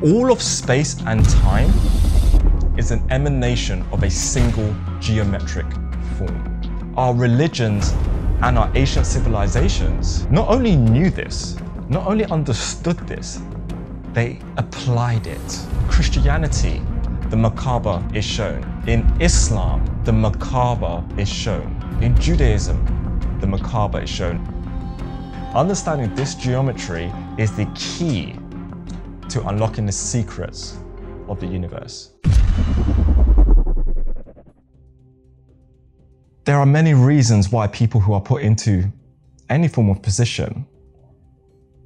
All of space and time is an emanation of a single geometric form. Our religions and our ancient civilizations not only knew this, not only understood this, they applied it. Christianity, the Merkaba is shown. In Islam, the Merkaba is shown. In Judaism, the Merkaba is shown. Understanding this geometry is the key to unlocking the secrets of the universe. There are many reasons why people who are put into any form of position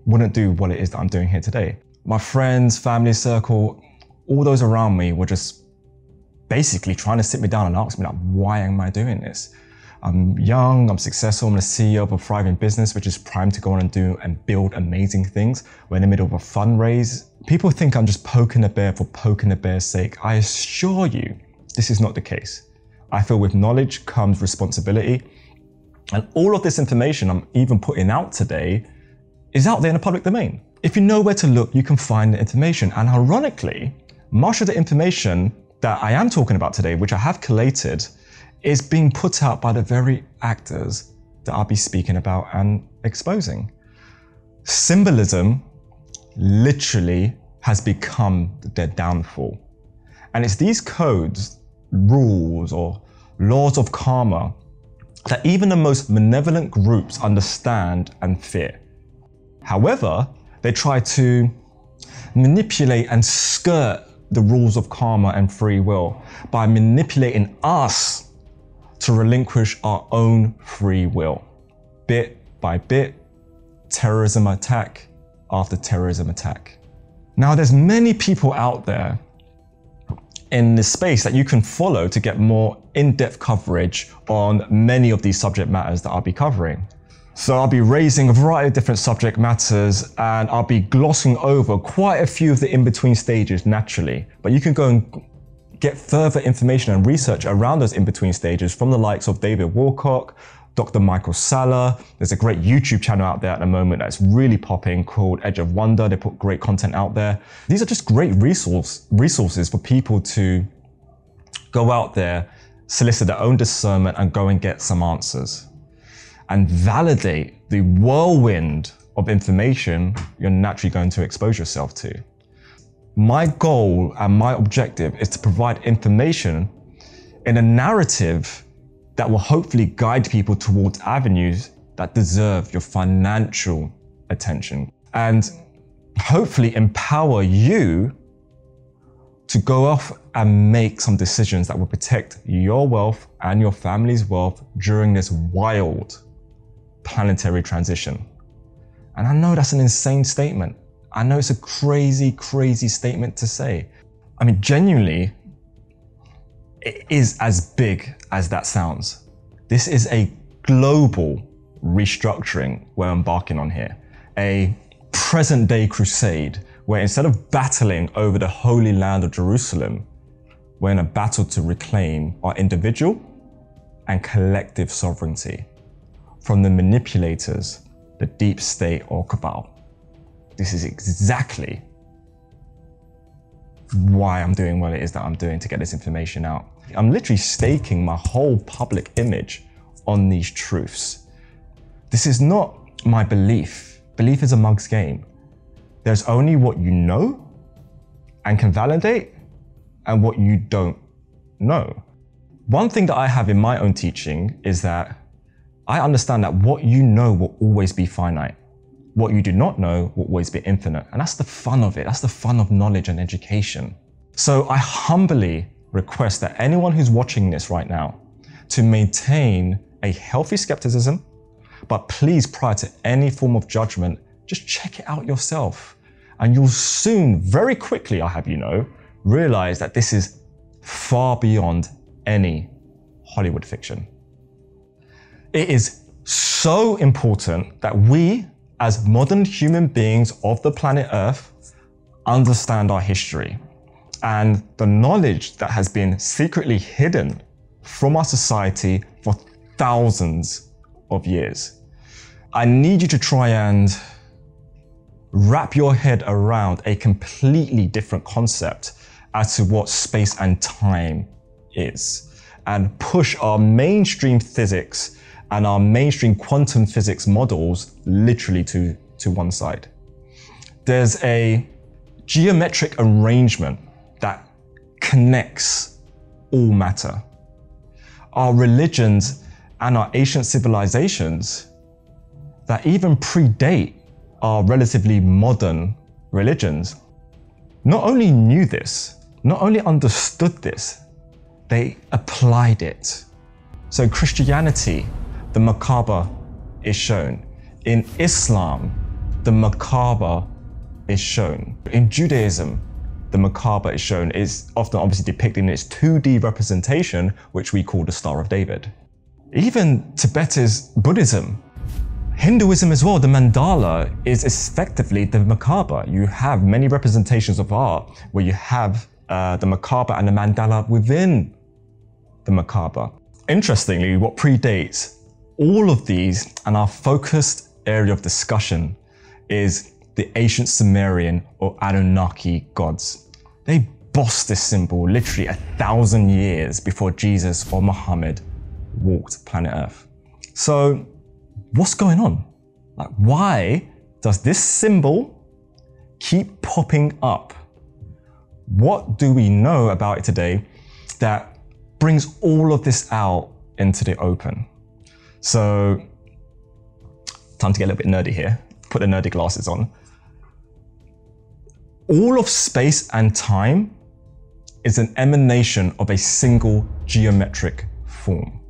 wouldn't do what it is that I'm doing here today. My friends, family circle, all those around me were just basically trying to sit me down and ask me, like, why am I doing this? I'm young, I'm successful, I'm the CEO of a thriving business which is primed to go on and do and build amazing things. We're in the middle of a fundraise. People think I'm just poking the bear for poking the bear's sake. I assure you, this is not the case. I feel with knowledge comes responsibility. And all of this information I'm even putting out today is out there in the public domain. If you know where to look, you can find the information. And ironically, much of the information that I am talking about today, which I have collated, is being put out by the very actors that I'll be speaking about and exposing. Symbolism literally has become their downfall. And it's these codes, rules, or laws of karma that even the most malevolent groups understand and fear. However, they try to manipulate and skirt the rules of karma and free will by manipulating us to relinquish our own free will. Bit by bit, terrorism attack after terrorism attack. Now, there's many people out there in this space that you can follow to get more in-depth coverage on many of these subject matters that I'll be covering. So I'll be raising a variety of different subject matters and I'll be glossing over quite a few of the in-between stages naturally. But you can go and get further information and research around those in-between stages from the likes of David Wilcock, Dr. Michael Salla. There's a great YouTube channel out there at the moment that's really popping called Edge of Wonder. They put great content out there. These are just great resources for people to go out there, solicit their own discernment and go and get some answers and validate the whirlwind of information you're naturally going to expose yourself to. My goal and my objective is to provide information in a narrative that will hopefully guide people towards avenues that deserve your financial attention and hopefully empower you to go off and make some decisions that will protect your wealth and your family's wealth during this wild planetary transition. And I know that's an insane statement. I know it's a crazy, crazy statement to say. I mean, genuinely, it is as big as that sounds. This is a global restructuring we're embarking on here. A present day crusade where instead of battling over the Holy Land of Jerusalem, we're in a battle to reclaim our individual and collective sovereignty from the manipulators, the deep state or cabal. This is exactly why I'm doing what it is that I'm doing to get this information out. I'm literally staking my whole public image on these truths. This is not my belief. Belief is a mug's game. There's only what you know and can validate and what you don't know. One thing that I have in my own teaching is that I understand that what you know will always be finite. What you do not know will always be infinite. And that's the fun of it. That's the fun of knowledge and education. So I humbly request that anyone who's watching this right now to maintain a healthy skepticism, but please, prior to any form of judgment, just check it out yourself. And you'll soon, very quickly, I'll have you know, realize that this is far beyond any Hollywood fiction. It is so important that we, as modern human beings of the planet Earth, understand our history and the knowledge that has been secretly hidden from our society for thousands of years. I need you to try and wrap your head around a completely different concept as to what space and time is, and push our mainstream physics and our mainstream quantum physics models literally to one side. There's a geometric arrangement that connects all matter. Our religions and our ancient civilizations that even predate our relatively modern religions not only knew this, not only understood this, they applied it. So in Christianity, the Merkaba is shown. In Islam, the Merkaba is shown. In Judaism, the Merkaba is shown. It's often obviously depicted in its 2D representation, which we call the Star of David. Even Tibet's Buddhism, Hinduism as well, the mandala is effectively the Merkaba. You have many representations of art where you have the Merkaba and the mandala within the Merkaba. Interestingly, what predates all of these and our focused area of discussion is the ancient Sumerian or Anunnaki gods. They bossed this symbol literally 1,000 years before Jesus or Muhammad walked planet Earth. So what's going on? Like, why does this symbol keep popping up? What do we know about it today that brings all of this out into the open? So, time to get a little bit nerdy here. Put the nerdy glasses on. All of space and time is an emanation of a single geometric form.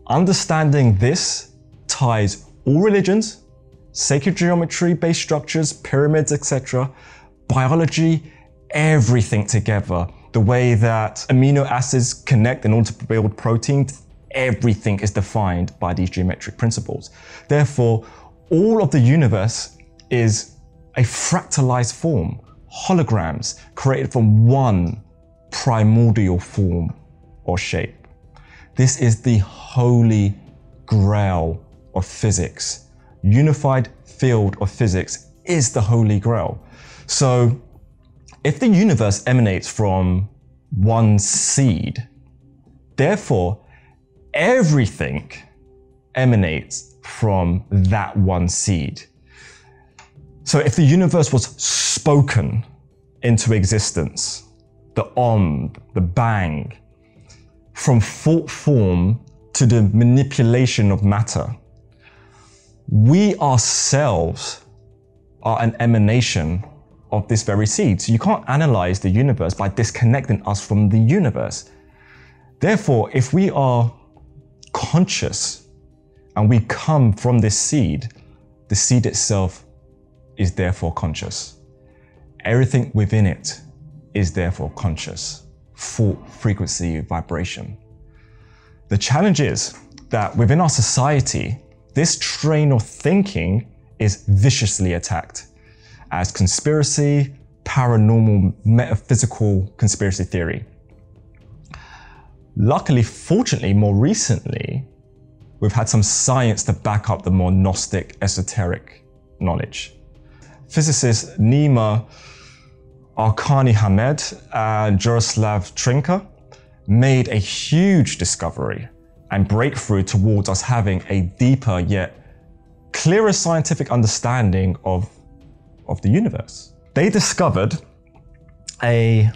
Understanding this ties all religions, sacred geometry-based structures, pyramids, etc., biology, everything together. The way that amino acids connect in order to build proteins, everything is defined by these geometric principles. Therefore, all of the universe is a fractalized form, holograms created from one primordial form or shape. This is the holy grail of physics. Unified field of physics is the holy grail. So if the universe emanates from one seed, therefore everything emanates from that one seed. So if the universe was spoken into existence, the Om, the Bang, from thought form to the manipulation of matter, we ourselves are an emanation of this very seed. So you can't analyze the universe by disconnecting us from the universe. Therefore, if we are conscious and we come from this seed, the seed itself is therefore conscious. Everything within it is therefore conscious. Thought, frequency, vibration. The challenge is that within our society, this train of thinking is viciously attacked as conspiracy, paranormal, metaphysical conspiracy theory. Luckily, fortunately, more recently, we've had some science to back up the more Gnostic, esoteric knowledge. Physicists Nima Arkani-Hamed and Jaroslav Trinka made a huge discovery and breakthrough towards us having a deeper yet clearer scientific understanding of the universe. They discovered a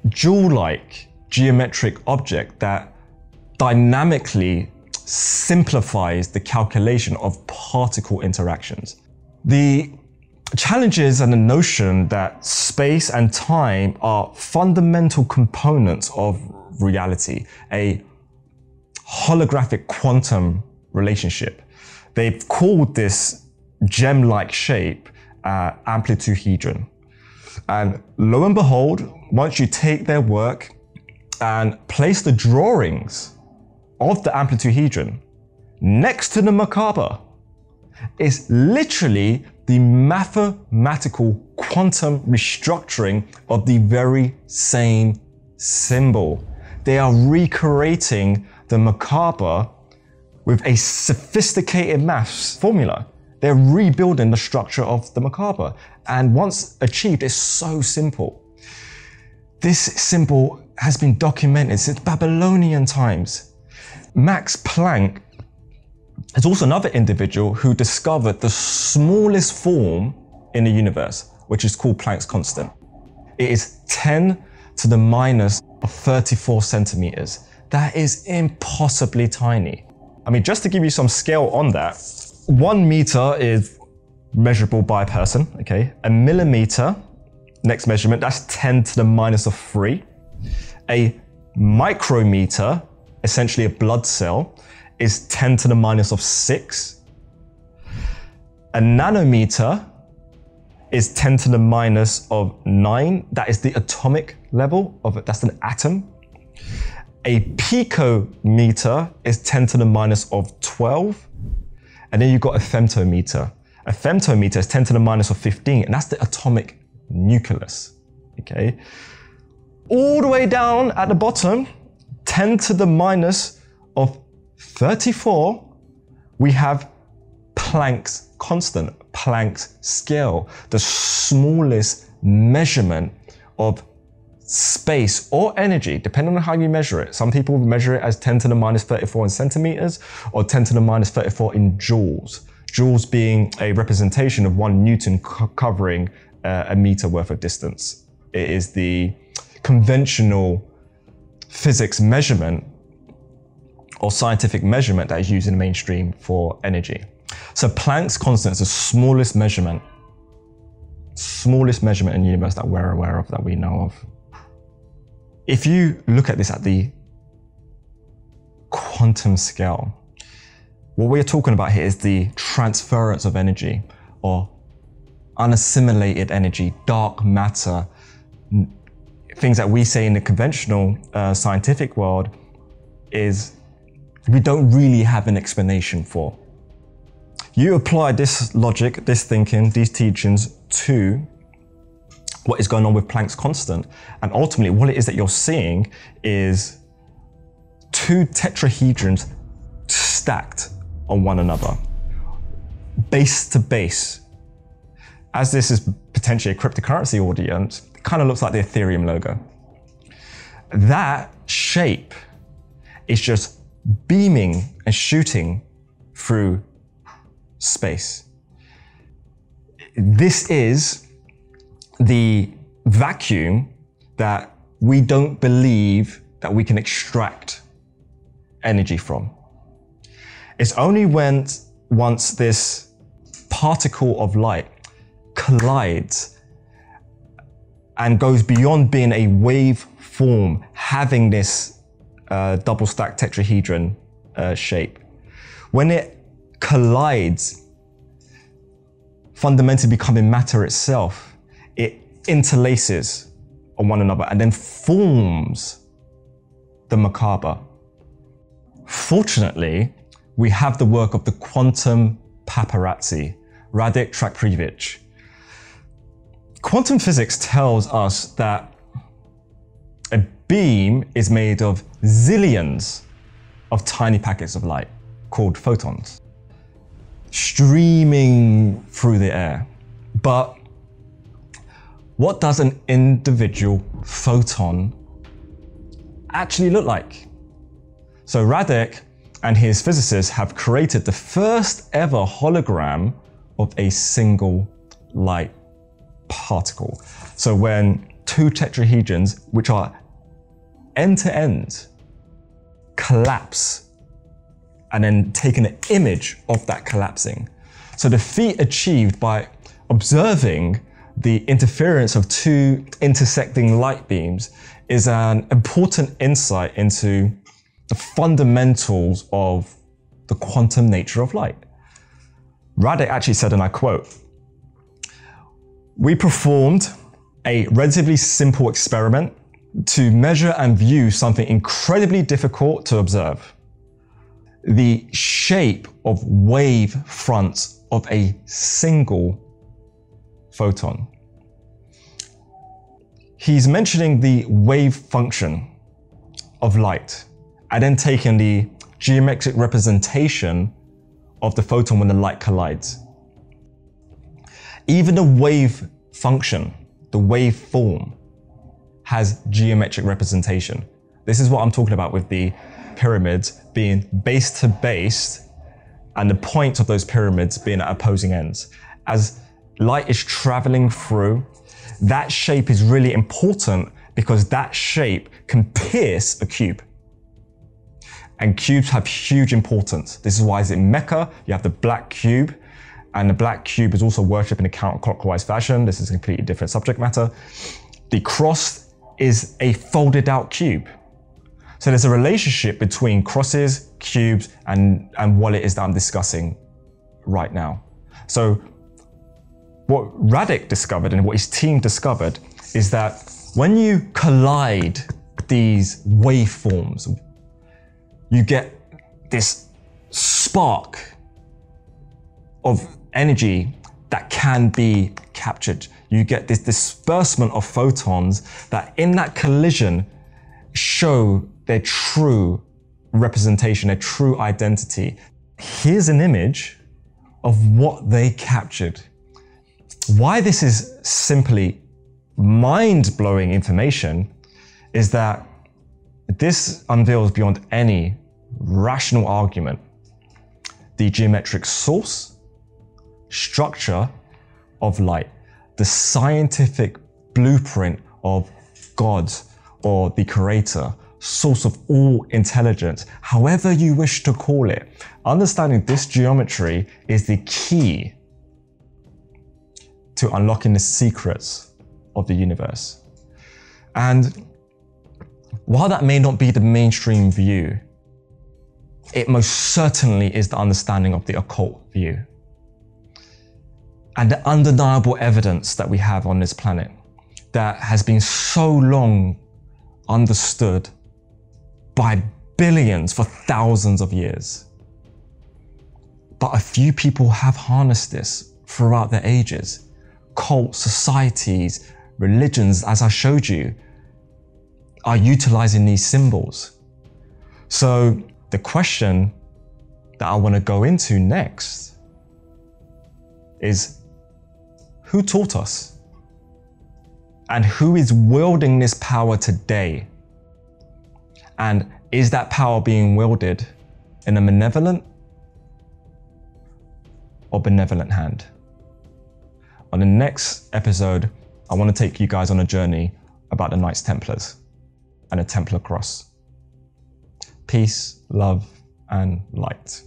jewel-like geometric object that dynamically simplifies the calculation of particle interactions. The challenges and the notion that space and time are fundamental components of reality, a holographic quantum relationship. They've called this gem-like shape amplitude-hedron. And lo and behold, once you take their work and place the drawings of the amplitude-hedron next to the Merkaba, is literally the mathematical quantum restructuring of the very same symbol. They are recreating the Merkaba with a sophisticated maths formula. They're rebuilding the structure of the Merkaba. And once achieved, it's so simple. This symbol has been documented since Babylonian times. Max Planck is also another individual who discovered the smallest form in the universe, which is called Planck's constant. It is 10 to the minus of 34 centimeters. That is impossibly tiny. I mean, just to give you some scale on that, 1 meter is measurable by a person, okay? A millimeter, next measurement, that's 10 to the minus of 3. A micrometer, essentially a blood cell, is 10 to the minus of 6. A nanometer is 10 to the minus of 9. That is the atomic level of it. That's an atom. A picometer is 10 to the minus of 12. And then you've got a femtometer. A femtometer is 10 to the minus of 15, and that's the atomic nucleus, okay? All the way down at the bottom, 10 to the minus of 34, we have Planck's constant, Planck's scale, the smallest measurement of space or energy, depending on how you measure it. Some people measure it as 10 to the minus 34 in centimeters or 10 to the minus 34 in joules. Joules being a representation of 1 Newton covering a meter worth of distance. It is the conventional physics measurement or scientific measurement that is used in the mainstream for energy. So Planck's constant is the smallest measurement in the universe that we're aware of, that we know of. If you look at this at the quantum scale, what we're talking about here is the transference of energy, or unassimilated energy, dark matter, things that we say in the conventional scientific world is we don't really have an explanation for. You apply this logic, this thinking, these teachings to what is going on with Planck's constant, and ultimately what it is that you're seeing is 2 tetrahedrons stacked on one another, base to base. As this is potentially a cryptocurrency audience, it kind of looks like the Ethereum logo. That shape is just beaming and shooting through space. This is the vacuum that we don't believe that we can extract energy from. It's only once this particle of light collides and goes beyond being a wave form, having this double stacked tetrahedron shape. When it collides, fundamentally becoming matter itself, it interlaces on one another and then forms the Merkaba. Fortunately, we have the work of the quantum paparazzi, Radek Trakprievich. Quantum physics tells us that a beam is made of zillions of tiny packets of light called photons, streaming through the air. But what does an individual photon actually look like? So Radek and his physicists have created the first ever hologram of a single light particle. So when 2 tetrahedrons, which are end to end, collapse and then taking an image of that collapsing. So the feat achieved by observing the interference of 2 intersecting light beams is an important insight into the fundamentals of the quantum nature of light. Radek actually said, and I quote, "We performed a relatively simple experiment to measure and view something incredibly difficult to observe: the shape of wave fronts of a single photon." He's mentioning the wave function of light and then taking the geometric representation of the photon when the light collides. Even the wave function, the wave form, has geometric representation. This is what I'm talking about with the pyramids being base to base and the points of those pyramids being at opposing ends. As light is traveling through, that shape is really important because that shape can pierce a cube. And cubes have huge importance. This is why in Mecca, you have the black cube, and the black cube is also worshipped in a counterclockwise fashion. This is a completely different subject matter. The cross is a folded out cube. So there's a relationship between crosses, cubes, and what it is that I'm discussing right now. So what Radek discovered and what his team discovered is that when you collide these waveforms, you get this spark of energy that can be captured. You get this disbursement of photons that in that collision show their true representation, their true identity. Here's an image of what they captured. Why this is simply mind-blowing information is that this unveils beyond any rational argument the geometric source, structure of light, the scientific blueprint of God or the creator, source of all intelligence, however you wish to call it. Understanding this geometry is the key to unlocking the secrets of the universe. And while that may not be the mainstream view, it most certainly is the understanding of the occult view. And the undeniable evidence that we have on this planet that has been so long understood by billions for thousands of years. But a few people have harnessed this throughout the ages. Cults, societies, religions, as I showed you, are utilizing these symbols. So the question that I want to go into next is, who taught us? And who is wielding this power today? And is that power being wielded in a malevolent or benevolent hand? On the next episode, I want to take you guys on a journey about the Knights Templars and the Templar Cross. Peace, love, and light.